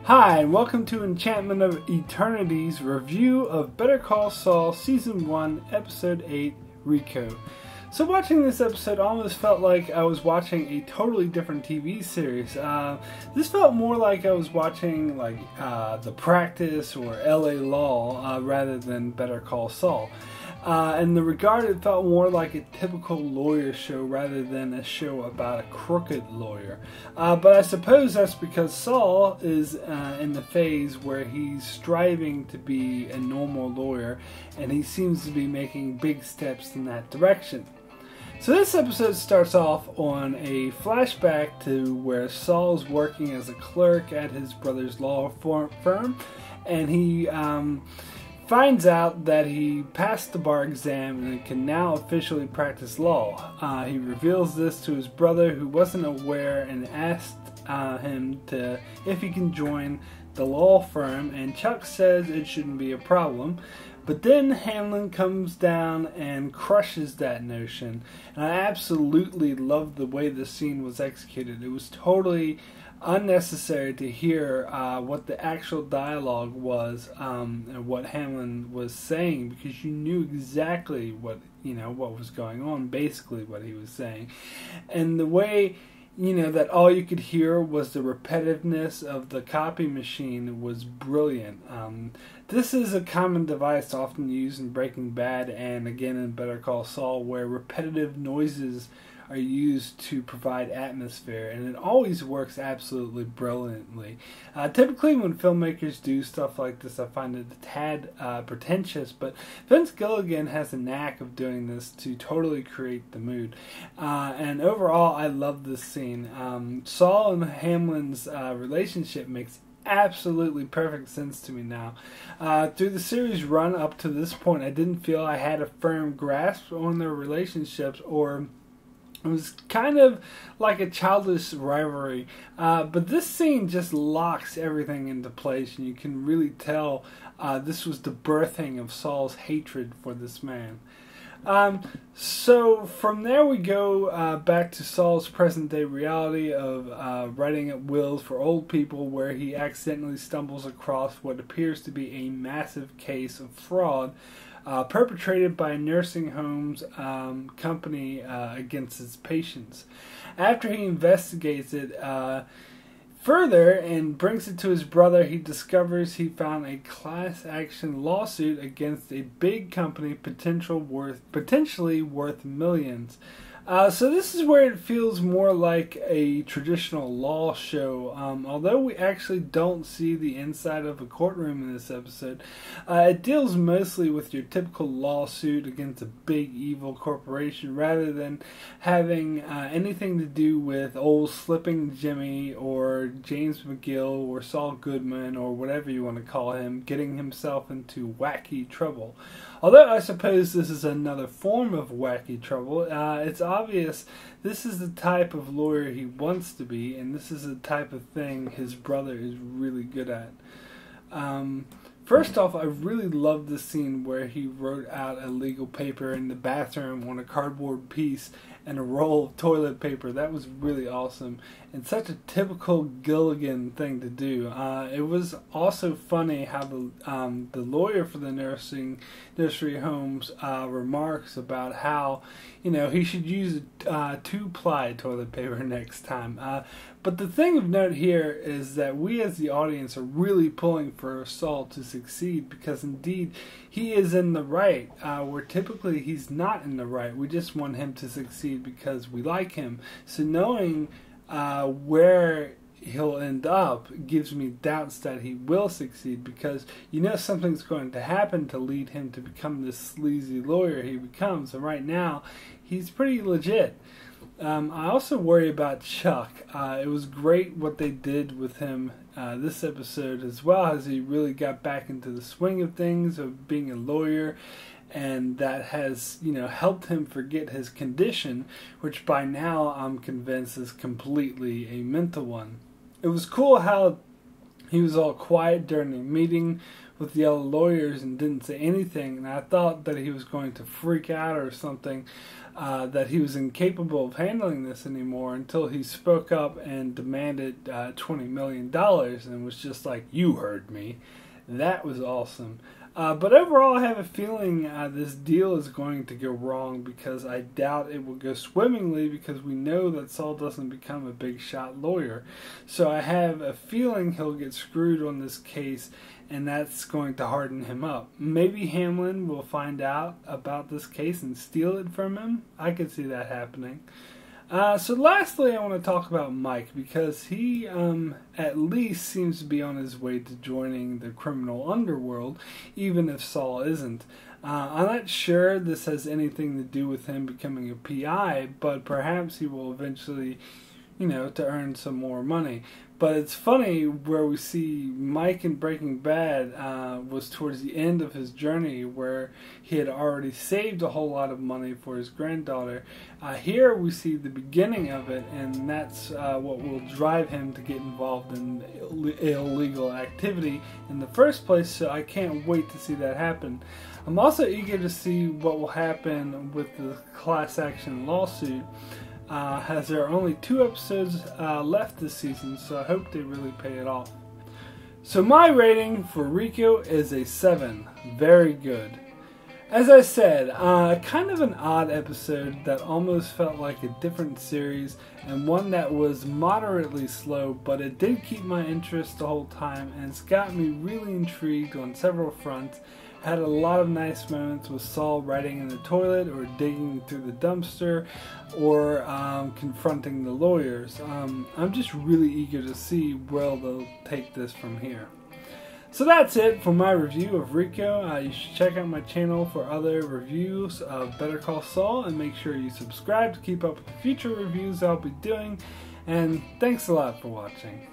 Hi, and welcome to Enchantment of Eternity's review of Better Call Saul Season 1, Episode 8, Rico. So watching this episode almost felt like I was watching a totally different TV series. This felt more like I was watching The Practice or LA Law rather than Better Call Saul. In the regard, it felt more like a typical lawyer show rather than a show about a crooked lawyer. But I suppose that's because Saul is in the phase where he's striving to be a normal lawyer, and he seems to be making big steps in that direction. So this episode starts off on a flashback to where Saul's working as a clerk at his brother's law firm, and he finds out that he passed the bar exam and can now officially practice law. He reveals this to his brother, who wasn't aware, and asked him if he can join the law firm, and Chuck says it shouldn't be a problem. But then Hamlin comes down and crushes that notion, and I absolutely loved the way the scene was executed. It was totally unnecessary to hear what the actual dialogue was and what Hamlin was saying, because you knew exactly what was going on, basically what he was saying. And the way that all you could hear was the repetitiveness of the copy machine was brilliant. This is a common device often used in Breaking Bad and again in Better Call Saul, where repetitive noises are used to provide atmosphere, and it always works absolutely brilliantly. Typically when filmmakers do stuff like this, I find it a tad pretentious, but Vince Gilligan has a knack of doing this to totally create the mood. And overall, I love this scene. Saul and Hamlin's relationship makes absolutely perfect sense to me now. Through the series run up to this point, I didn't feel I had a firm grasp on their relationships, or it was kind of like a childish rivalry. But this scene just locks everything into place, and you can really tell this was the birthing of Saul's hatred for this man. So from there we go back to Saul's present day reality of writing up wills for old people, where he accidentally stumbles across what appears to be a massive case of fraud perpetrated by a nursing home's company against its patients. After he investigates it further and brings it to his brother, he discovers he found a class action lawsuit against a big company potentially worth millions. So this is where it feels more like a traditional law show. Although we actually don't see the inside of a courtroom in this episode, it deals mostly with your typical lawsuit against a big evil corporation, rather than having anything to do with old Slipping Jimmy or James McGill or Saul Goodman or whatever you want to call him getting himself into wacky trouble. Although I suppose this is another form of wacky trouble, it's obvious this is the type of lawyer he wants to be, and this is the type of thing his brother is really good at. First off, I really love the scene where he wrote out a legal paper in the bathroom on a cardboard piece and a roll of toilet paper. That was really awesome, and such a typical Gilligan thing to do. It was also funny how the lawyer for the nursery homes remarks about how he should use 2-ply toilet paper next time. But the thing of note here is that we as the audience are really pulling for Saul to succeed, because indeed he is in the right, where typically he's not in the right. We just want him to succeed because we like him. So knowing where he'll end up gives me doubts that he will succeed, because something's going to happen to lead him to become this sleazy lawyer he becomes, and right now he's pretty legit. I also worry about Chuck. It was great what they did with him this episode, as well as he really got back into the swing of things of being a lawyer, and that has helped him forget his condition, which by now I'm convinced is completely a mental one. It was cool how he was all quiet during the meeting with the other lawyers and didn't say anything, and I thought that he was going to freak out or something, that he was incapable of handling this anymore, until he spoke up and demanded $20 million and was just like, "You heard me." That was awesome. But overall, I have a feeling this deal is going to go wrong, because I doubt it will go swimmingly, because we know that Saul doesn't become a big shot lawyer. So I have a feeling he'll get screwed on this case, and that's going to harden him up. Maybe Hamlin will find out about this case and steal it from him. I could see that happening. So lastly, I want to talk about Mike, because he at least seems to be on his way to joining the criminal underworld, even if Saul isn't. I'm not sure this has anything to do with him becoming a PI, but perhaps he will eventually, to earn some more money. But it's funny, where we see Mike in Breaking Bad was towards the end of his journey, where he had already saved a whole lot of money for his granddaughter. Here we see the beginning of it, and that's what will drive him to get involved in illegal activity in the first place, so I can't wait to see that happen. I'm also eager to see what will happen with the class action lawsuit, as there are only 2 episodes left this season, so I hope they really pay it off. So my rating for Rico is a 7. Very good. As I said, kind of an odd episode that almost felt like a different series, and one that was moderately slow, but it did keep my interest the whole time, and it's got me really intrigued on several fronts. Had a lot of nice moments with Saul riding in the toilet, or digging through the dumpster, or confronting the lawyers. I'm just really eager to see where they'll take this from here. So that's it for my review of Rico. You should check out my channel for other reviews of Better Call Saul, and make sure you subscribe to keep up with the future reviews I'll be doing. And thanks a lot for watching.